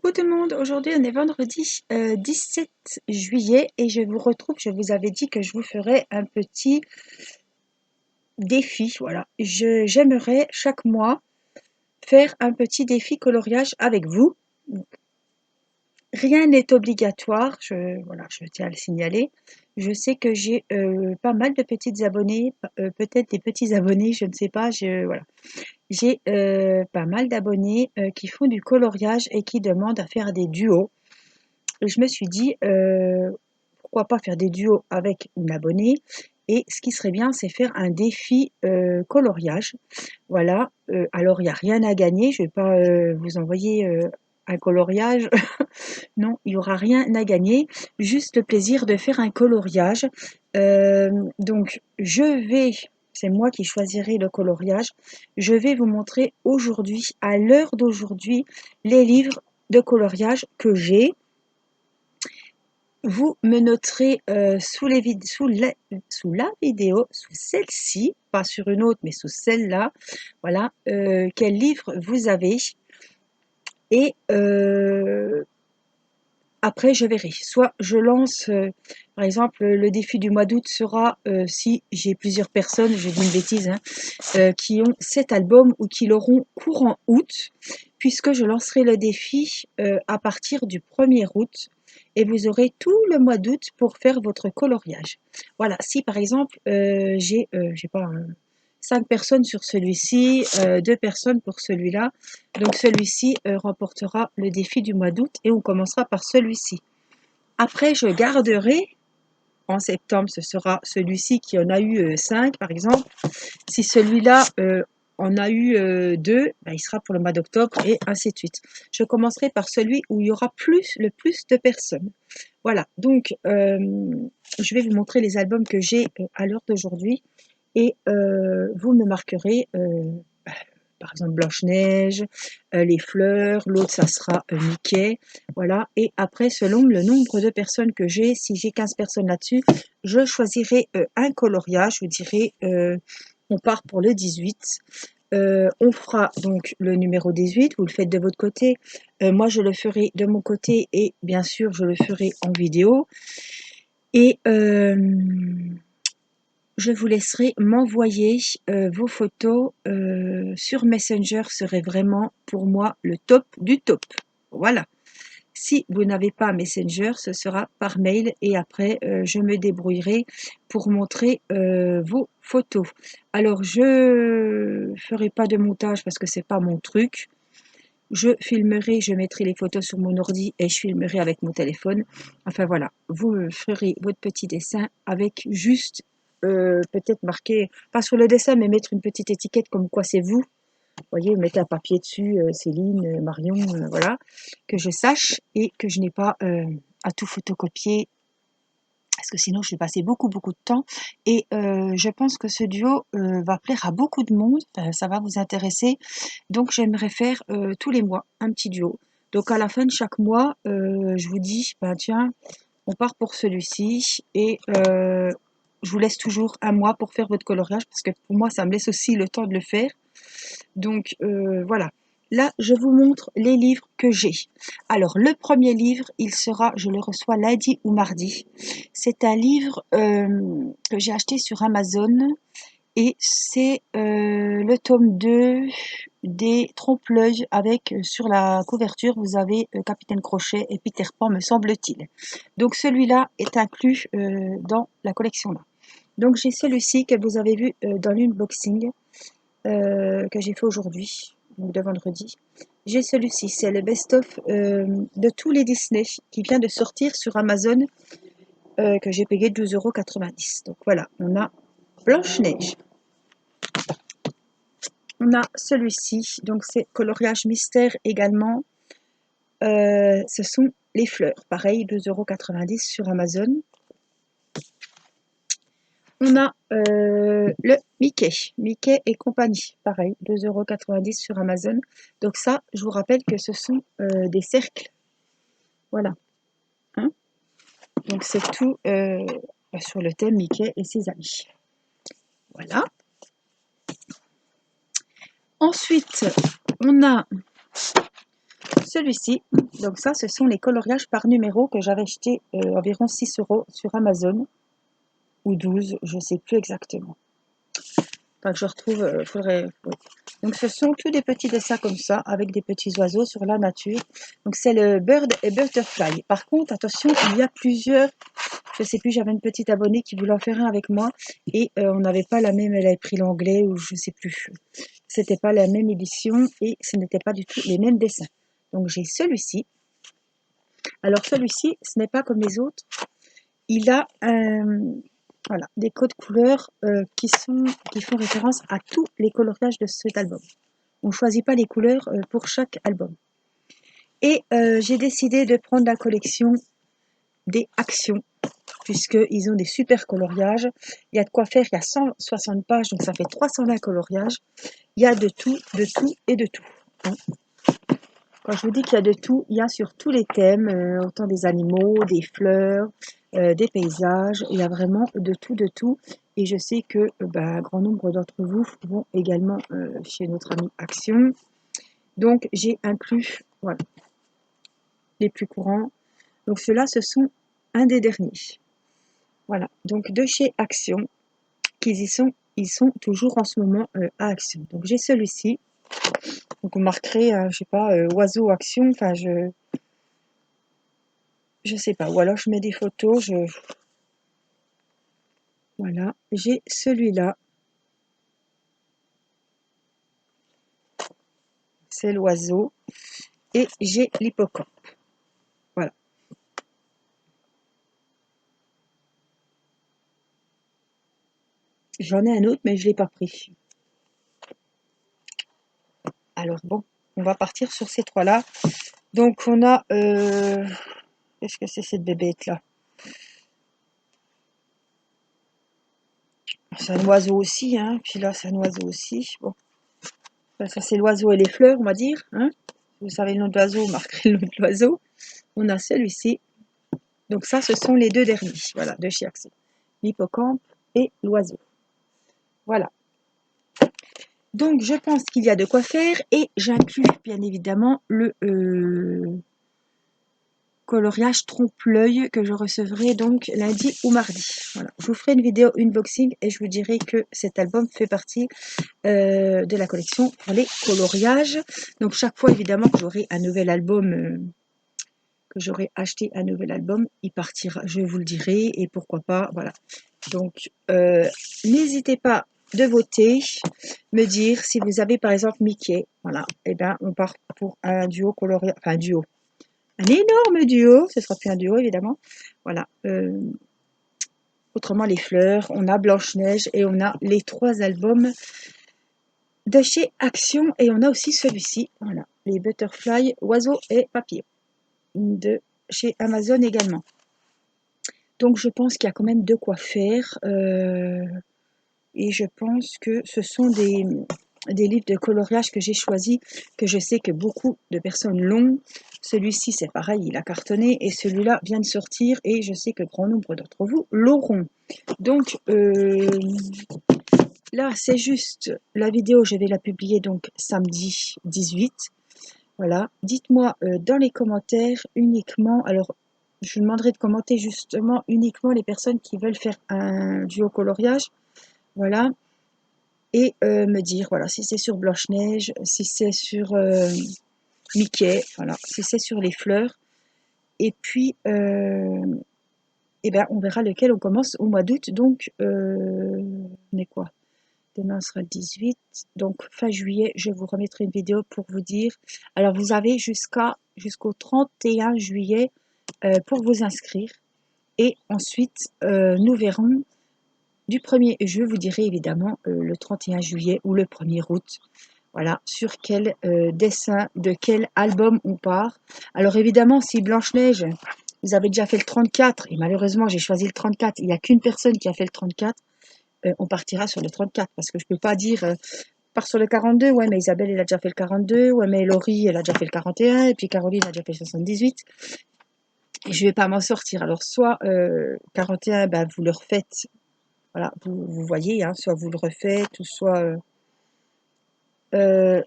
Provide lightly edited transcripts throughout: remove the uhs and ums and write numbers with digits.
Coucou tout le monde, aujourd'hui on est vendredi 17 juillet et je vous retrouve, je vous avais dit que je vous ferais un petit défi, voilà. J'aimerais chaque mois faire un petit défi coloriage avec vous. Rien n'est obligatoire, voilà, je tiens à le signaler. Je sais que j'ai pas mal de petites abonnées, peut-être des petits abonnés, je ne sais pas, voilà. J'ai pas mal d'abonnés qui font du coloriage et qui demandent à faire des duos. Et je me suis dit, pourquoi pas faire des duos avec une abonnée. Et ce qui serait bien, c'est faire un défi coloriage. Voilà. Alors, il n'y a rien à gagner. Je ne vais pas vous envoyer un coloriage. Non, il n'y aura rien à gagner. Juste le plaisir de faire un coloriage. Donc, c'est moi qui choisirai le coloriage. Je vais vous montrer aujourd'hui, à l'heure d'aujourd'hui, les livres de coloriage que j'ai. Vous me noterez sous la vidéo, sous celle-ci, pas sur une autre, mais sous celle-là, voilà, quel livre vous avez. Et après, je verrai. Soit je lance, par exemple, le défi du mois d'août sera, si j'ai plusieurs personnes, je dis une bêtise, hein, qui ont cet album ou qui l'auront courant août, puisque je lancerai le défi à partir du 1er août et vous aurez tout le mois d'août pour faire votre coloriage. Voilà, si par exemple j'ai pas 5 personnes sur celui-ci, 2 personnes pour celui-là, donc celui-ci remportera le défi du mois d'août et on commencera par celui-ci. Après, je garderai, en septembre, ce sera celui-ci qui en a eu 5 par exemple. Si celui-là en a eu 2, ben, il sera pour le mois d'octobre et ainsi de suite. Je commencerai par celui où il y aura le plus de personnes. Voilà, donc je vais vous montrer les albums que j'ai à l'heure d'aujourd'hui et vous me marquerez par exemple Blanche-Neige, les fleurs, l'autre ça sera Mickey, voilà. Et après, selon le nombre de personnes que j'ai, si j'ai 15 personnes là-dessus, je choisirai un coloriage, je vous dirai, on part pour le 18. On fera donc le numéro 18, vous le faites de votre côté, moi je le ferai de mon côté et bien sûr je le ferai en vidéo. Et je vous laisserai m'envoyer vos photos sur Messenger, serait vraiment pour moi le top du top. Voilà. Si vous n'avez pas Messenger, ce sera par mail et après je me débrouillerai pour montrer vos photos. Alors je ferai pas de montage parce que c'est pas mon truc. Je filmerai, je mettrai les photos sur mon ordi et je filmerai avec mon téléphone. Enfin voilà, vous ferez votre petit dessin avec juste peut-être marquer, pas sur le dessin, mais mettre une petite étiquette comme quoi c'est vous. Vous voyez, mettez un papier dessus, Céline, Marion, voilà, que je sache et que je n'ai pas à tout photocopier parce que sinon je vais passer beaucoup de temps et je pense que ce duo va plaire à beaucoup de monde, ça va vous intéresser, donc j'aimerais faire tous les mois un petit duo. Donc à la fin de chaque mois, je vous dis, ben tiens, on part pour celui-ci et je vous laisse toujours un mois pour faire votre coloriage parce que pour moi ça me laisse aussi le temps de le faire. Donc voilà. Là, je vous montre les livres que j'ai. Alors, le premier livre, je le reçois lundi ou mardi. C'est un livre que j'ai acheté sur Amazon et c'est le tome 2 des Trompe-l'œil avec sur la couverture, vous avez Capitaine Crochet et Peter Pan, me semble-t-il. Donc, celui-là est inclus dans la collection là. Donc, j'ai celui-ci que vous avez vu dans l'unboxing que j'ai fait aujourd'hui, donc de vendredi. J'ai celui-ci, c'est le best-of de tous les Disney qui vient de sortir sur Amazon, que j'ai payé 12,90 €. Donc voilà, on a Blanche-Neige. On a celui-ci, donc c'est coloriage mystère également. Ce sont les fleurs, pareil, 2,90 € sur Amazon. On a le Mickey et compagnie, pareil, 2,90 € sur Amazon. Donc ça, je vous rappelle que ce sont des cercles. Voilà. Hein, donc c'est tout sur le thème Mickey et ses amis. Voilà. Ensuite, on a celui-ci. Donc ça, ce sont les coloriages par numéro que j'avais acheté environ 6 € sur Amazon. Ou 12, je ne sais plus exactement. Enfin, que je retrouve, faudrait... Oui. Donc ce sont tous des petits dessins comme ça, avec des petits oiseaux sur la nature. Donc c'est le Bird et Butterfly. Par contre, attention, il y a plusieurs... Je sais plus, j'avais une petite abonnée qui voulait en faire un avec moi. Et on n'avait pas la même, elle avait pris l'anglais ou je sais plus. C'était pas la même édition et ce n'était pas du tout les mêmes dessins. Donc j'ai celui-ci. Alors celui-ci, ce n'est pas comme les autres. Il a voilà, des codes couleurs qui font référence à tous les coloriages de cet album. On ne choisit pas les couleurs pour chaque album. Et j'ai décidé de prendre la collection des actions, puisqu'ils ont des super coloriages. Il y a de quoi faire, il y a 160 pages, donc ça fait 320 coloriages. Il y a de tout et de tout. Hein. Quand je vous dis qu'il y a de tout, il y a sur tous les thèmes, autant des animaux, des fleurs, des paysages, il y a vraiment de tout. Et je sais que un grand nombre d'entre vous vont également chez notre ami Action. Donc j'ai inclus voilà, les plus courants. Donc ceux-là, ce sont un des derniers. Voilà, donc de chez Action, ils sont toujours en ce moment à Action. Donc j'ai celui-ci. Donc on marquerait, je sais pas, oiseau Action, enfin je sais pas, ou alors je mets des photos, voilà, j'ai celui-là, c'est l'oiseau, et j'ai l'hippocampe, voilà. J'en ai un autre, mais je ne l'ai pas pris. Alors bon, on va partir sur ces trois-là. Donc on a, qu'est-ce que c'est cette bébête-là? C'est un oiseau aussi, hein, puis là c'est un oiseau aussi, bon. Ça c'est l'oiseau et les fleurs, on va dire, hein. Vous savez le nom de l'oiseau, vous marquerez le nom de l'oiseau. On a celui-ci. Donc ça, ce sont les deux derniers, voilà, de chez Action. L'hippocampe et l'oiseau. Voilà. Donc je pense qu'il y a de quoi faire et j'inclus bien évidemment le coloriage trompe-l'œil que je recevrai donc lundi ou mardi. Voilà. Je vous ferai une vidéo unboxing et je vous dirai que cet album fait partie de la collection pour les coloriages. Donc chaque fois évidemment que j'aurai un nouvel album, que j'aurai acheté un nouvel album, il partira, je vous le dirai et pourquoi pas, voilà. Donc n'hésitez pas de voter, me dire si vous avez par exemple Mickey, voilà, et ben on part pour un duo colorié, enfin un duo, un énorme duo, ce sera plus un duo évidemment, voilà. Autrement les fleurs, on a Blanche-Neige et on a les 3 albums de chez Action et on a aussi celui-ci, voilà, les Butterfly, Oiseaux et Papillons de chez Amazon également. Donc je pense qu'il y a quand même de quoi faire et je pense que ce sont des livres de coloriage que j'ai choisis, que je sais que beaucoup de personnes l'ont. Celui-ci c'est pareil, il a cartonné et celui-là vient de sortir et je sais que grand nombre d'entre vous l'auront. Donc là c'est juste la vidéo, je vais la publier donc samedi 18. Voilà, dites-moi dans les commentaires uniquement, alors je vous demanderai de commenter justement uniquement les personnes qui veulent faire un duo coloriage, voilà, et me dire, voilà, si c'est sur Blanche-Neige, si c'est sur Mickey, voilà, si c'est sur les fleurs, et puis, eh ben, on verra lequel on commence au mois d'août, donc, on est quoi? Demain sera le 18, donc fin juillet, je vous remettrai une vidéo pour vous dire. Alors vous avez jusqu'au 31 juillet pour vous inscrire. Et ensuite, nous verrons du 1er, je vous dirai évidemment le 31 juillet ou le 1er août. Voilà, sur quel dessin, de quel album on part. Alors évidemment, si Blanche-Neige, vous avez déjà fait le 34, et malheureusement j'ai choisi le 34, il n'y a qu'une personne qui a fait le 34, on partira sur le 34 parce que je peux pas dire part sur le 42, ouais mais Isabelle elle a déjà fait le 42, ouais mais Laurie elle a déjà fait le 41 et puis Caroline a déjà fait le 78 et je vais pas m'en sortir. Alors soit 41 ben, vous le refaites, voilà, vous voyez, hein, soit vous le refaites ou soit eh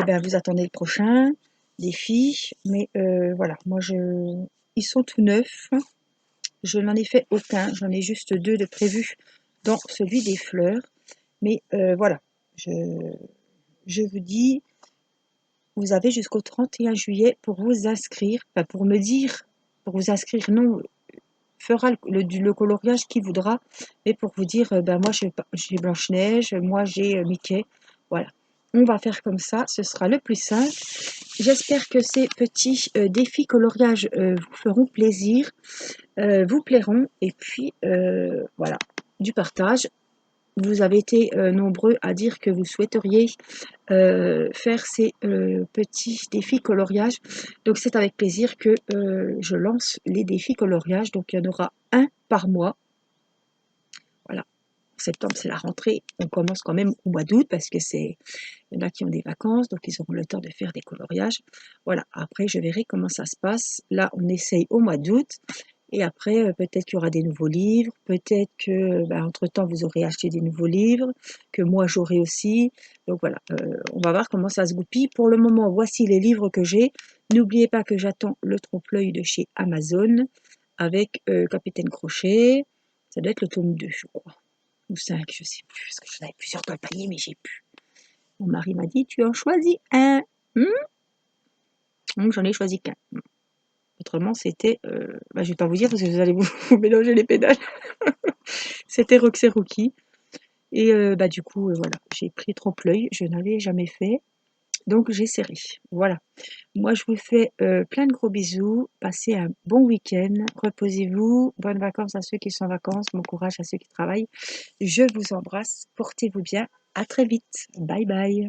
ben, vous attendez le prochain défis. Mais voilà, ils sont tout neufs. Je n'en ai fait aucun, j'en ai juste 2 de prévus dans celui des fleurs. Mais voilà, je, je vous dis, vous avez jusqu'au 31 juillet pour vous inscrire, enfin pour me dire, pour vous inscrire, non, fera le coloriage qui voudra, mais pour vous dire, ben moi j'ai Blanche-Neige, moi j'ai Mickey, voilà. On va faire comme ça, ce sera le plus simple. J'espère que ces petits défis coloriage vous feront plaisir, vous plairont, et puis voilà, du partage. Vous avez été nombreux à dire que vous souhaiteriez faire ces petits défis coloriage. Donc c'est avec plaisir que je lance les défis coloriage. Donc il y en aura un par mois. Voilà. En septembre, c'est la rentrée. On commence quand même au mois d'août parce que il y en a qui ont des vacances, donc ils auront le temps de faire des coloriages. Voilà. Après, je verrai comment ça se passe. Là, on essaye au mois d'août. Et après, peut-être qu'il y aura des nouveaux livres, peut-être que, entre-temps, vous aurez acheté des nouveaux livres, que moi j'aurai aussi. Donc voilà, on va voir comment ça se goupille. Pour le moment, voici les livres que j'ai. N'oubliez pas que j'attends le trompe-l'œil de chez Amazon avec Capitaine Crochet. Ça doit être le tome 2, je crois. Ou 5, je sais plus, parce que j'en avais plusieurs dans le panier, mais j'ai plus. Mon mari m'a dit, tu en choisis un. Donc j'en ai choisi qu'un. Autrement, c'était, je vais pas vous dire parce que vous allez vous mélanger les pédales. C'était Roxy Rookie. Et du coup, voilà, j'ai pris trompe-l'œil, je n'avais jamais fait, donc j'ai serré. Voilà. Moi, je vous fais plein de gros bisous. Passez un bon week-end. Reposez-vous. Bonnes vacances à ceux qui sont en vacances. Bon courage à ceux qui travaillent. Je vous embrasse. Portez-vous bien. À très vite. Bye bye.